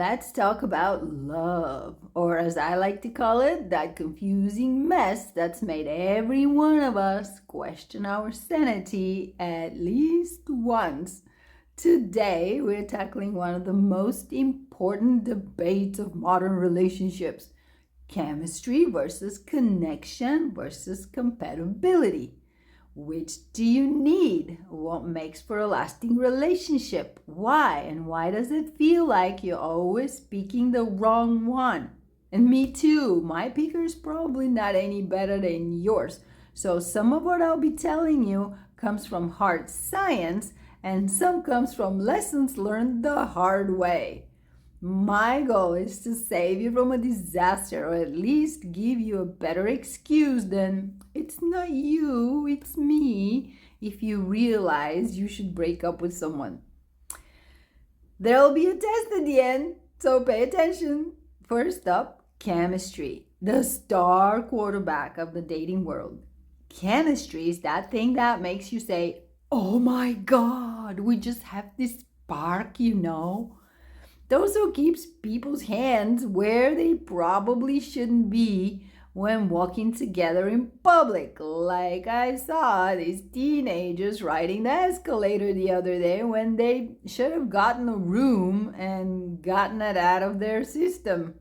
Let's talk about love, or as I like to call it, that confusing mess that's made every one of us question our sanity at least once. Today, we're tackling one of the most important debates of modern relationships: chemistry versus connection versus compatibility. Which do you need? What makes for a lasting relationship? Why? And why does it feel like you're always picking the wrong one? And me too. My picker is probably not any better than yours. So some of what I'll be telling you comes from hard science, and some comes from lessons learned the hard way. My goal is to save you from a disaster, or at least give you a better excuse than "it's not you, it's me" if you realize you should break up with someone. There'll be a test at the end, so pay attention. First up, chemistry, the star quarterback of the dating world. Chemistry is that thing that makes you say, "Oh my God, we just have this spark." Those who keeps people's hands where they probably shouldn't be when walking together in public. Like I saw these teenagers riding the escalator the other day when they should have gotten a room and gotten it out of their system.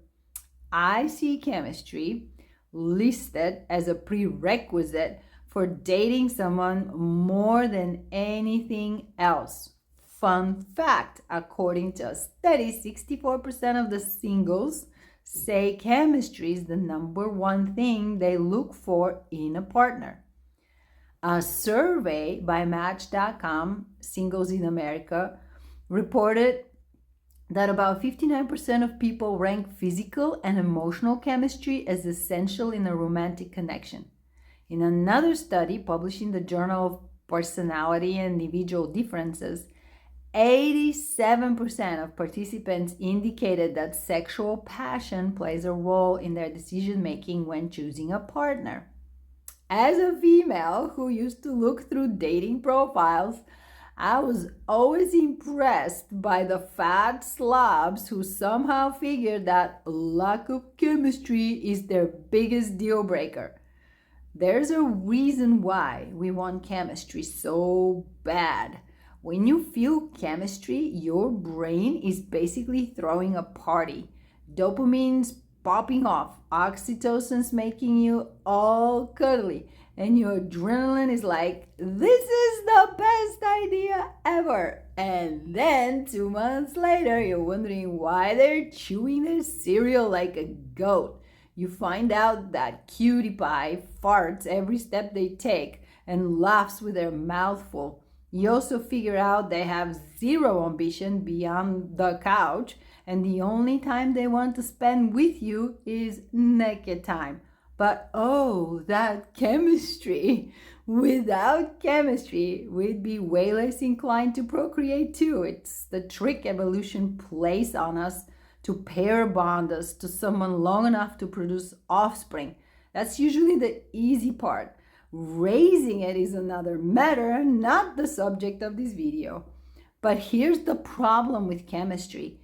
I see chemistry listed as a prerequisite for dating someone more than anything else. Fun fact: according to a study, 64% of the singles say chemistry is the number one thing they look for in a partner. A survey by Match.com, Singles in America, reported that about 59% of people rank physical and emotional chemistry as essential in a romantic connection. In another study published in the Journal of Personality and Individual Differences, 87% of participants indicated that sexual passion plays a role in their decision making when choosing a partner. As a female who used to look through dating profiles, I was always impressed by the fat slobs who somehow figured that lack of chemistry is their biggest deal breaker. There's a reason why we want chemistry so bad. When you feel chemistry, your brain is basically throwing a party. Dopamine's popping off, oxytocin's making you all cuddly, and your adrenaline is like, "this is the best idea ever." And then 2 months later, you're wondering why they're chewing their cereal like a goat. You find out that cutie pie farts every step they take and laughs with their mouth full. You also figure out they have zero ambition beyond the couch, and the only time they want to spend with you is naked time. But oh, that chemistry! Without chemistry, we'd be way less inclined to procreate too. It's the trick evolution plays on us to pair bond us to someone long enough to produce offspring. That's usually the easy part. Raising it is another matter, not the subject of this video. But here's the problem with chemistry: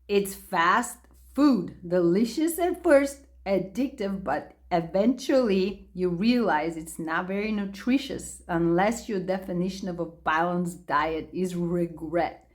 it's fast food, delicious at first, addictive, but eventually you realize it's not very nutritious unless your definition of a balanced diet is regret.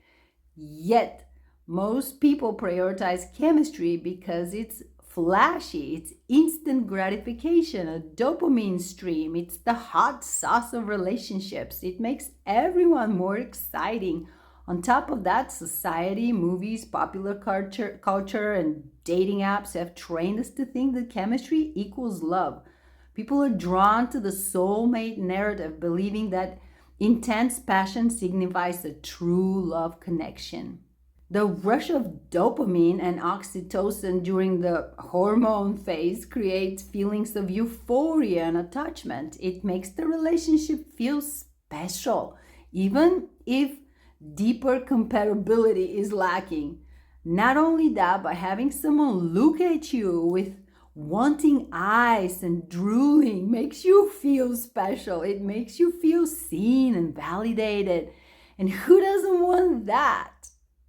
Yet, most people prioritize chemistry because it's flashy, it's instant gratification, a dopamine stream, it's the hot sauce of relationships. It makes everyone more exciting. On top of that, society, movies, popular culture, and dating apps have trained us to think that chemistry equals love. People are drawn to the soulmate narrative, believing that intense passion signifies a true love connection. The rush of dopamine and oxytocin during the hormone phase creates feelings of euphoria and attachment. It makes the relationship feel special, even if deeper compatibility is lacking. Not only that, but having someone look at you with wanting eyes and drooling makes you feel special. It makes you feel seen and validated. And who doesn't want that?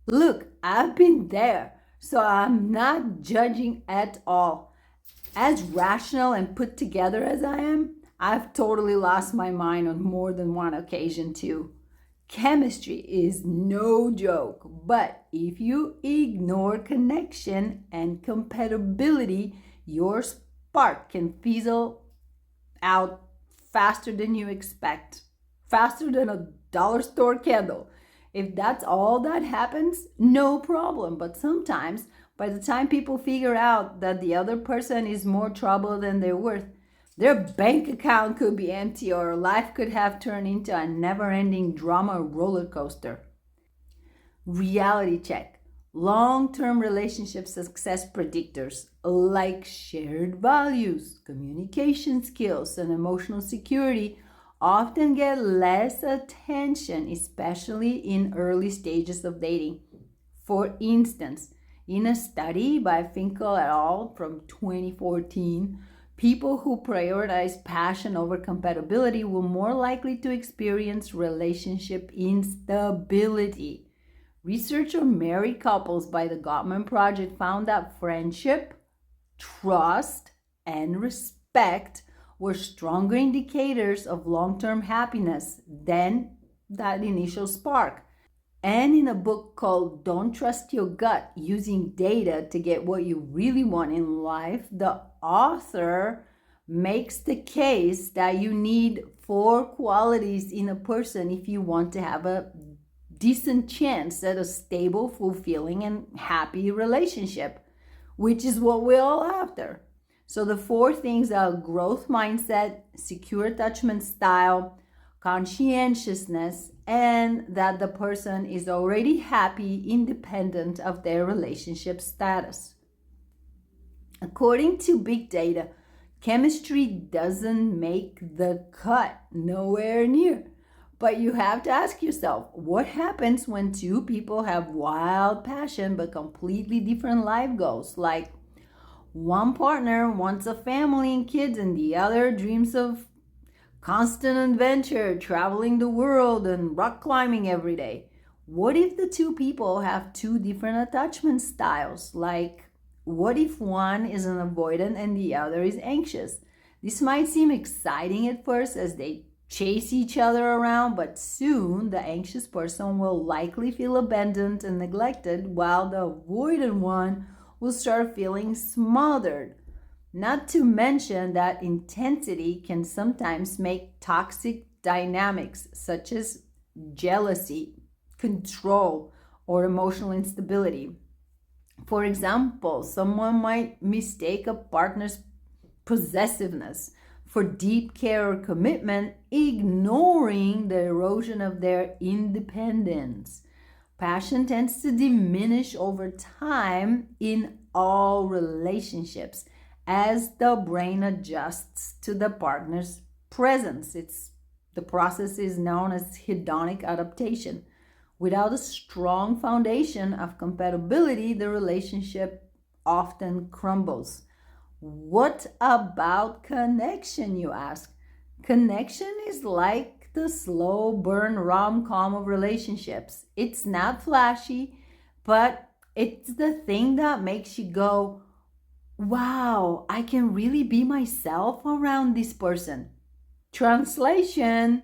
Look, I've been there. So I'm not judging at all. As rational and put together as I am, I've totally lost my mind on more than one occasion too. Chemistry is no joke, but if you ignore connection and compatibility, your spark can fizzle out faster than you expect, faster than a dollar store candle. If that's all that happens, no problem. But sometimes, by the time people figure out that the other person is more trouble than they're worth, their bank account could be empty or life could have turned into a never ending drama roller coaster. Reality check. Long term relationship success predictors like shared values, communication skills, and emotional security often get less attention, especially in early stages of dating. For instance, in a study by Finkel et al. From 2014, people who prioritize passion over compatibility were more likely to experience relationship instability. Research on married couples by the Gottman Project found that friendship, trust, and respect were stronger indicators of long term happiness than that initial spark. And in a book called Don't Trust Your Gut Using Data to Get What You Really Want in Life, the author makes the case that you need four qualities in a person if you want to have a decent chance at a stable, fulfilling, and happy relationship, which is what we're all after. So the four things are growth mindset, secure attachment style, conscientiousness, and that the person is already happy independent of their relationship status. According to big data, chemistry doesn't make the cut, nowhere near. But you have to ask yourself, what happens when two people have wild passion but completely different life goals? Like one partner wants a family and kids, and the other dreams of constant adventure, traveling the world, and rock climbing every day. What if the two people have two different attachment styles? Like, what if one is an avoidant and the other is anxious? This might seem exciting at first as they chase each other around, but soon the anxious person will likely feel abandoned and neglected, while the avoidant one will start feeling smothered. Not to mention that intensity can sometimes make toxic dynamics such as jealousy, control, or emotional instability. For example, someone might mistake a partner's possessiveness for deep care or commitment, ignoring the erosion of their independence. Passion tends to diminish over time in all relationships as the brain adjusts to the partner's presence. The process is known as hedonic adaptation. Without a strong foundation of compatibility, the relationship often crumbles. What about connection, you ask? Connection is like the slow burn rom-com of relationships. It's not flashy, but it's the thing that makes you go, wow, I can really be myself around this person. Translation: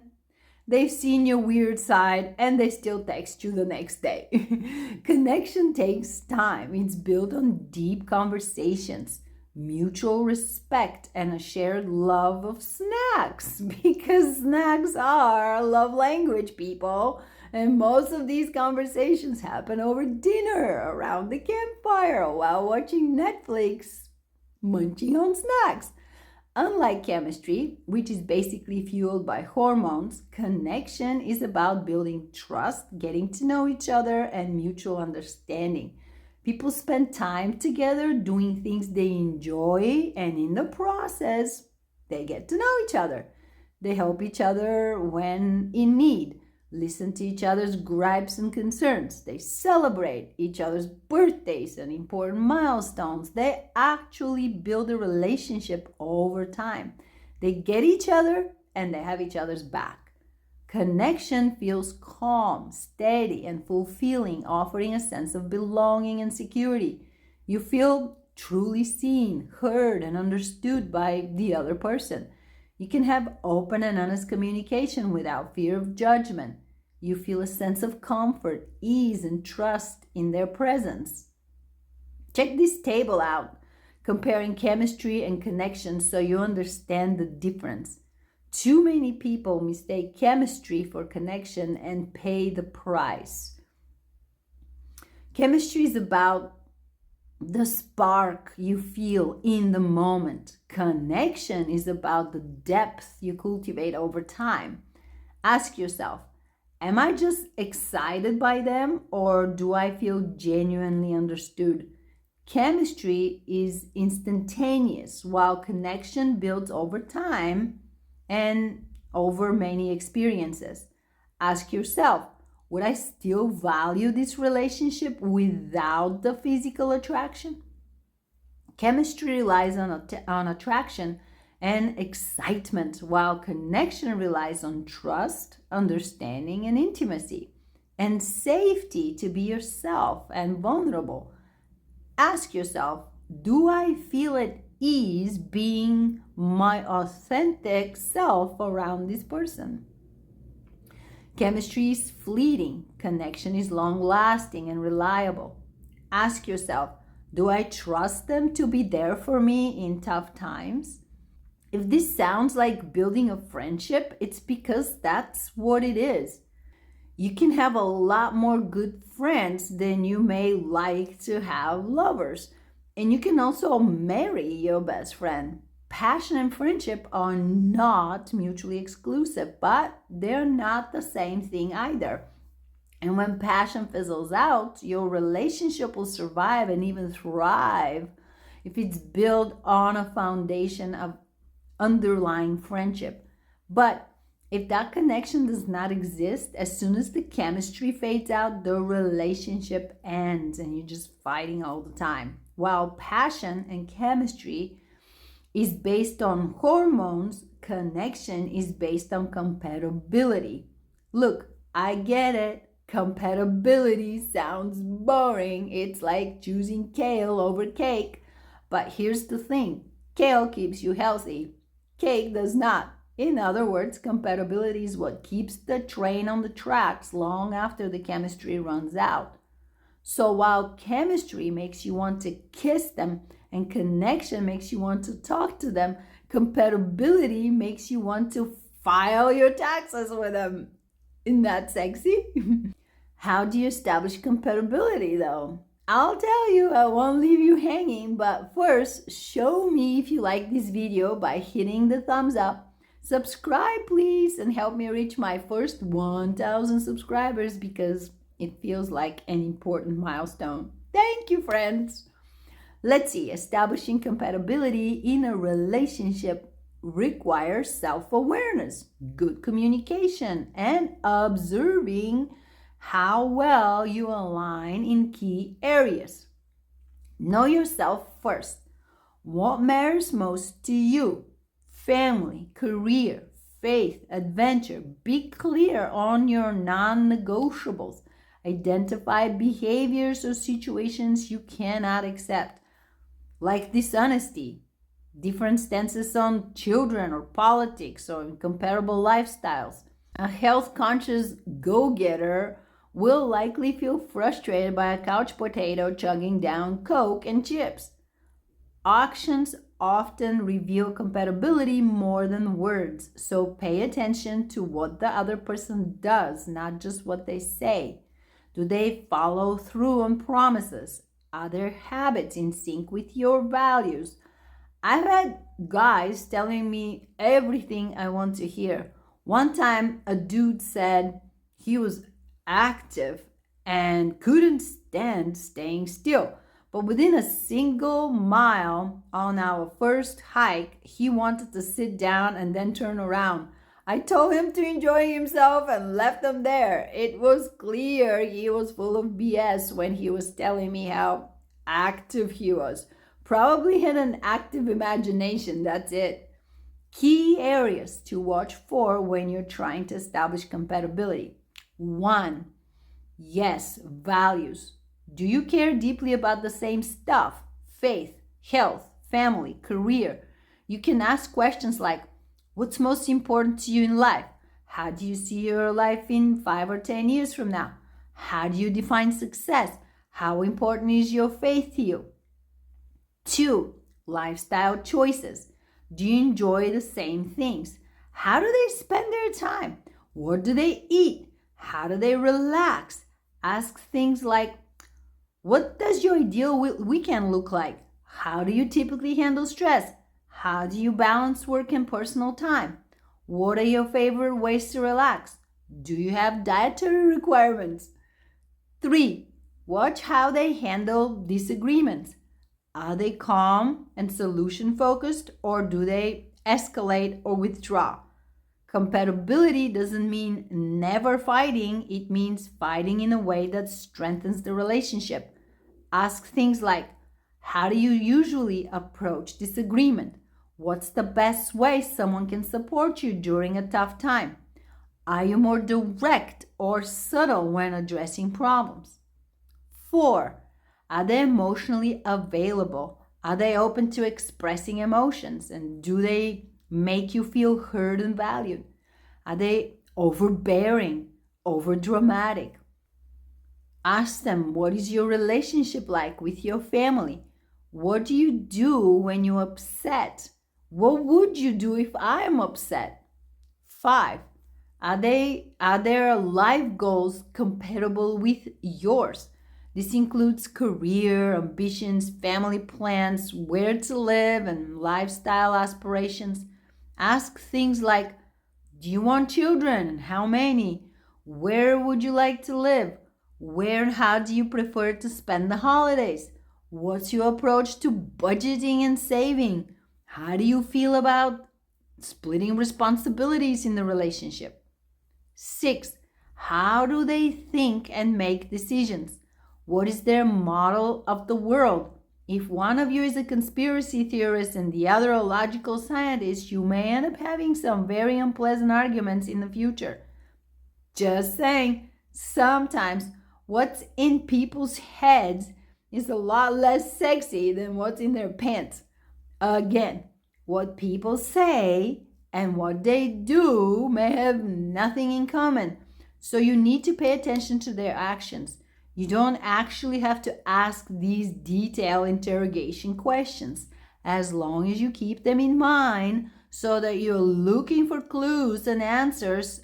they've seen your weird side and they still text you the next day. Connection takes time. It's built on deep conversations, mutual respect, and a shared love of snacks, because snacks are love language, people. And most of these conversations happen over dinner, around the campfire, while watching Netflix, munching on snacks. Unlike chemistry, which is basically fueled by hormones, connection is about building trust, getting to know each other, and mutual understanding. People spend time together doing things they enjoy, and in the process, they get to know each other. They help each other when in need, listen to each other's gripes and concerns. They celebrate each other's birthdays and important milestones. They actually build a relationship over time. They get each other and they have each other's back. Connection feels calm, steady, and fulfilling, offering a sense of belonging and security. You feel truly seen, heard, and understood by the other person. You can have open and honest communication without fear of judgment. You feel a sense of comfort, ease, and trust in their presence. Check this table out, comparing chemistry and connection so you understand the difference. Too many people mistake chemistry for connection and pay the price. Chemistry is about the spark you feel in the moment. Connection is about the depth you cultivate over time. Ask yourself, am I just excited by them or do I feel genuinely understood? Chemistry is instantaneous, while connection builds over time and over many experiences. Ask yourself, would I still value this relationship without the physical attraction? Chemistry relies on attraction and excitement, while connection relies on trust, understanding, and intimacy, and safety to be yourself and vulnerable. Ask yourself, do I feel at ease being my authentic self around this person? Chemistry is fleeting, connection is long lasting and reliable. Ask yourself, do I trust them to be there for me in tough times? If this sounds like building a friendship, it's because that's what it is. You can have a lot more good friends than you may like to have lovers. And you can also marry your best friend. Passion and friendship are not mutually exclusive, but they're not the same thing either. And when passion fizzles out, your relationship will survive and even thrive if it's built on a foundation of underlying friendship. But if that connection does not exist, as soon as the chemistry fades out, the relationship ends and you're just fighting all the time. While passion and chemistry is based on hormones, connection is based on compatibility. Look, I get it. Compatibility sounds boring. It's like choosing kale over cake. But here's the thing, kale keeps you healthy, cake does not. In other words, compatibility is what keeps the train on the tracks long after the chemistry runs out. So while chemistry makes you want to kiss them and connection makes you want to talk to them, compatibility makes you want to file your taxes with them. Isn't that sexy? How do you establish compatibility though? I'll tell you, I won't leave you hanging, but first, show me if you like this video by hitting the thumbs up. Subscribe, please, and help me reach my first 1,000 subscribers because it feels like an important milestone. Thank you, friends. Let's see, establishing compatibility in a relationship requires self-awareness, good communication, and observing how well you align in key areas. Know yourself first. What matters most to you? Family, career, faith, adventure. Be clear on your non-negotiables. Identify behaviors or situations you cannot accept, like dishonesty, different stances on children or politics or incomparable lifestyles. A health-conscious go-getter will likely feel frustrated by a couch potato chugging down Coke and chips. Actions often reveal compatibility more than words, so pay attention to what the other person does, not just what they say. Do they follow through on promises? Are their habits in sync with your values? I've had guys telling me everything I want to hear. One time, a dude said he was active and couldn't stand staying still. But within a single mile on our first hike, he wanted to sit down and then turn around. I told him to enjoy himself and left him there. It was clear he was full of BS when he was telling me how active he was. Probably had an active imagination, that's it. Key areas to watch for when you're trying to establish compatibility. 1. Yes, values. Do you care deeply about the same stuff? Faith, health, family, career. You can ask questions like, what's most important to you in life? How do you see your life in 5 or 10 years from now? How do you define success? How important is your faith to you? 2. Lifestyle choices. Do you enjoy the same things? How do they spend their time? What do they eat? How do they relax? Ask things like, what does your ideal weekend look like? How do you typically handle stress? How do you balance work and personal time? What are your favorite ways to relax? Do you have dietary requirements? 3. Watch how they handle disagreements. Are they calm and solution focused, or do they escalate or withdraw? Compatibility doesn't mean never fighting, it means fighting in a way that strengthens the relationship. Ask things like, how do you usually approach disagreement? What's the best way someone can support you during a tough time? Are you more direct or subtle when addressing problems? 4. Are they emotionally available? Are they open to expressing emotions? And do they make you feel heard and valued? Are they overbearing, overdramatic? Ask them, what is your relationship like with your family? What do you do when you're upset? What would you do if I'm upset? 5. Are their life goals compatible with yours? This includes career, ambitions, family plans, where to live, and lifestyle aspirations. Ask things like, do you want children and how many? Where would you like to live? Where and how do you prefer to spend the holidays? What's your approach to budgeting and saving? How do you feel about splitting responsibilities in the relationship? 6. How do they think and make decisions? What is their model of the world? If one of you is a conspiracy theorist and the other a logical scientist, you may end up having some very unpleasant arguments in the future. Just saying, sometimes what's in people's heads is a lot less sexy than what's in their pants. Again, what people say and what they do may have nothing in common, so you need to pay attention to their actions. You don't actually have to ask these detailed interrogation questions, as long as you keep them in mind so that you're looking for clues and answers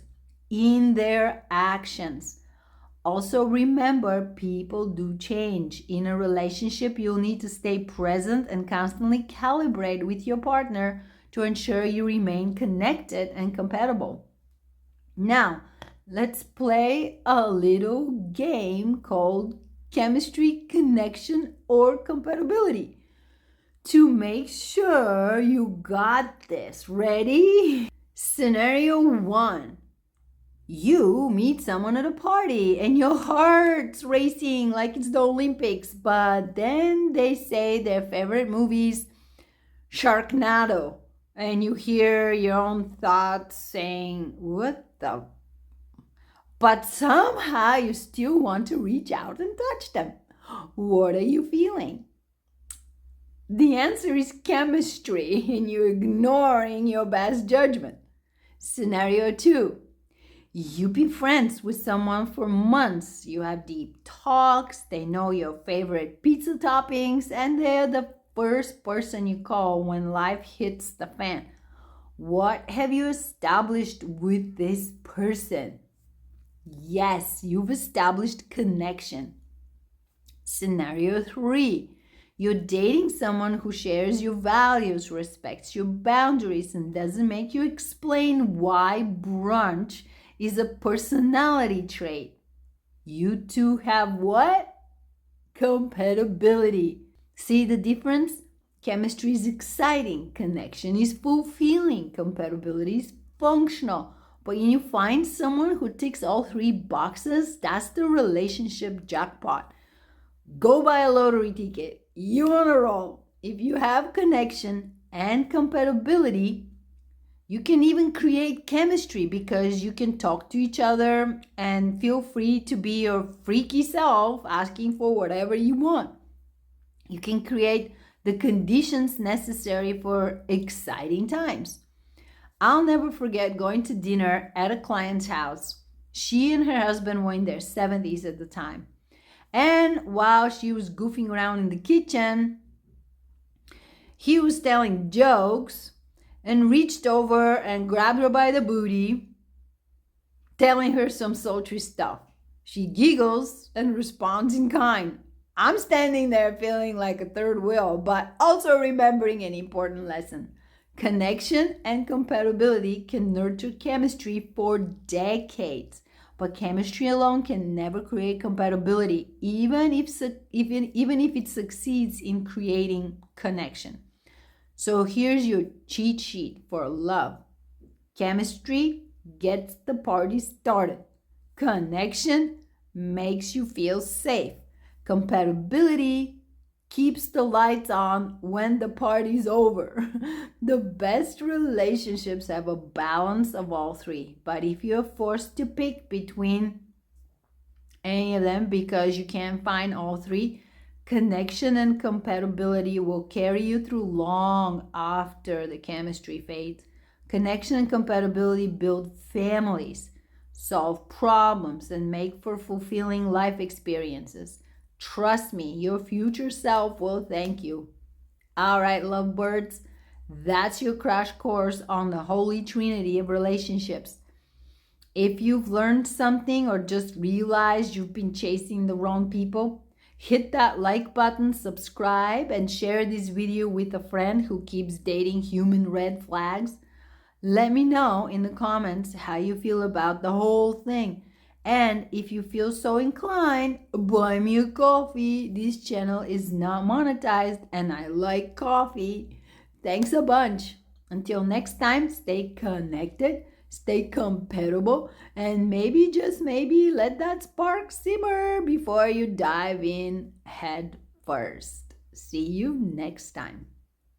in their actions. Also, remember, people do change. In a relationship, you'll need to stay present and constantly calibrate with your partner to ensure you remain connected and compatible. Now, let's play a little game called chemistry, connection, or compatibility to make sure you got this. Ready? Scenario 1. You meet someone at a party and your heart's racing like it's the Olympics, but then they say their favorite movie's Sharknado, and you hear your own thoughts saying, what the? But somehow you still want to reach out and touch them. What are you feeling? The answer is chemistry, and you're ignoring your best judgment. Scenario 2. You've been friends with someone for months. You have deep talks, they know your favorite pizza toppings, and they're the first person you call when life hits the fan. What have you established with this person? Yes, you've established connection. Scenario 3. You're dating someone who shares your values, respects your boundaries, and doesn't make you explain why brunch is a personality trait. You two have what? Compatibility. See the difference? Chemistry is exciting, connection is fulfilling, compatibility is functional. But when you find someone who ticks all 3 boxes, that's the relationship jackpot. Go buy a lottery ticket. You're on a roll. If you have connection and compatibility, You can even create chemistry because you can talk to each other and feel free to be your freaky self, asking for whatever you want. You can create the conditions necessary for exciting times. I'll never forget going to dinner at a client's house. She and her husband were in their 70s at the time. And while she was goofing around in the kitchen, he was telling jokes and reached over and grabbed her by the booty, telling her some sultry stuff. She giggles and responds in kind. I'm standing there feeling like a third wheel, but also remembering an important lesson. Connection and compatibility can nurture chemistry for decades, but chemistry alone can never create compatibility, even if it succeeds in creating connection. So here's your cheat sheet for love. Chemistry gets the party started. Connection makes you feel safe. Compatibility keeps the lights on when the party's over. The best relationships have a balance of all three. But if you're forced to pick between any of them because you can't find all three, connection and compatibility will carry you through long after the chemistry fades. Connection and compatibility build families, solve problems, and make for fulfilling life experiences. Trust me, your future self will thank you. All right, lovebirds, that's your crash course on the holy trinity of relationships. If you've learned something or just realized you've been chasing the wrong people, hit that like button, subscribe, and share this video with a friend who keeps dating human red flags. Let me know in the comments how you feel about the whole thing. And if you feel so inclined, buy me a coffee. This channel is not monetized and I like coffee. Thanks a bunch. Until next time, stay connected, stay compatible, and maybe, just maybe, let that spark simmer before you dive in head first. See you next time.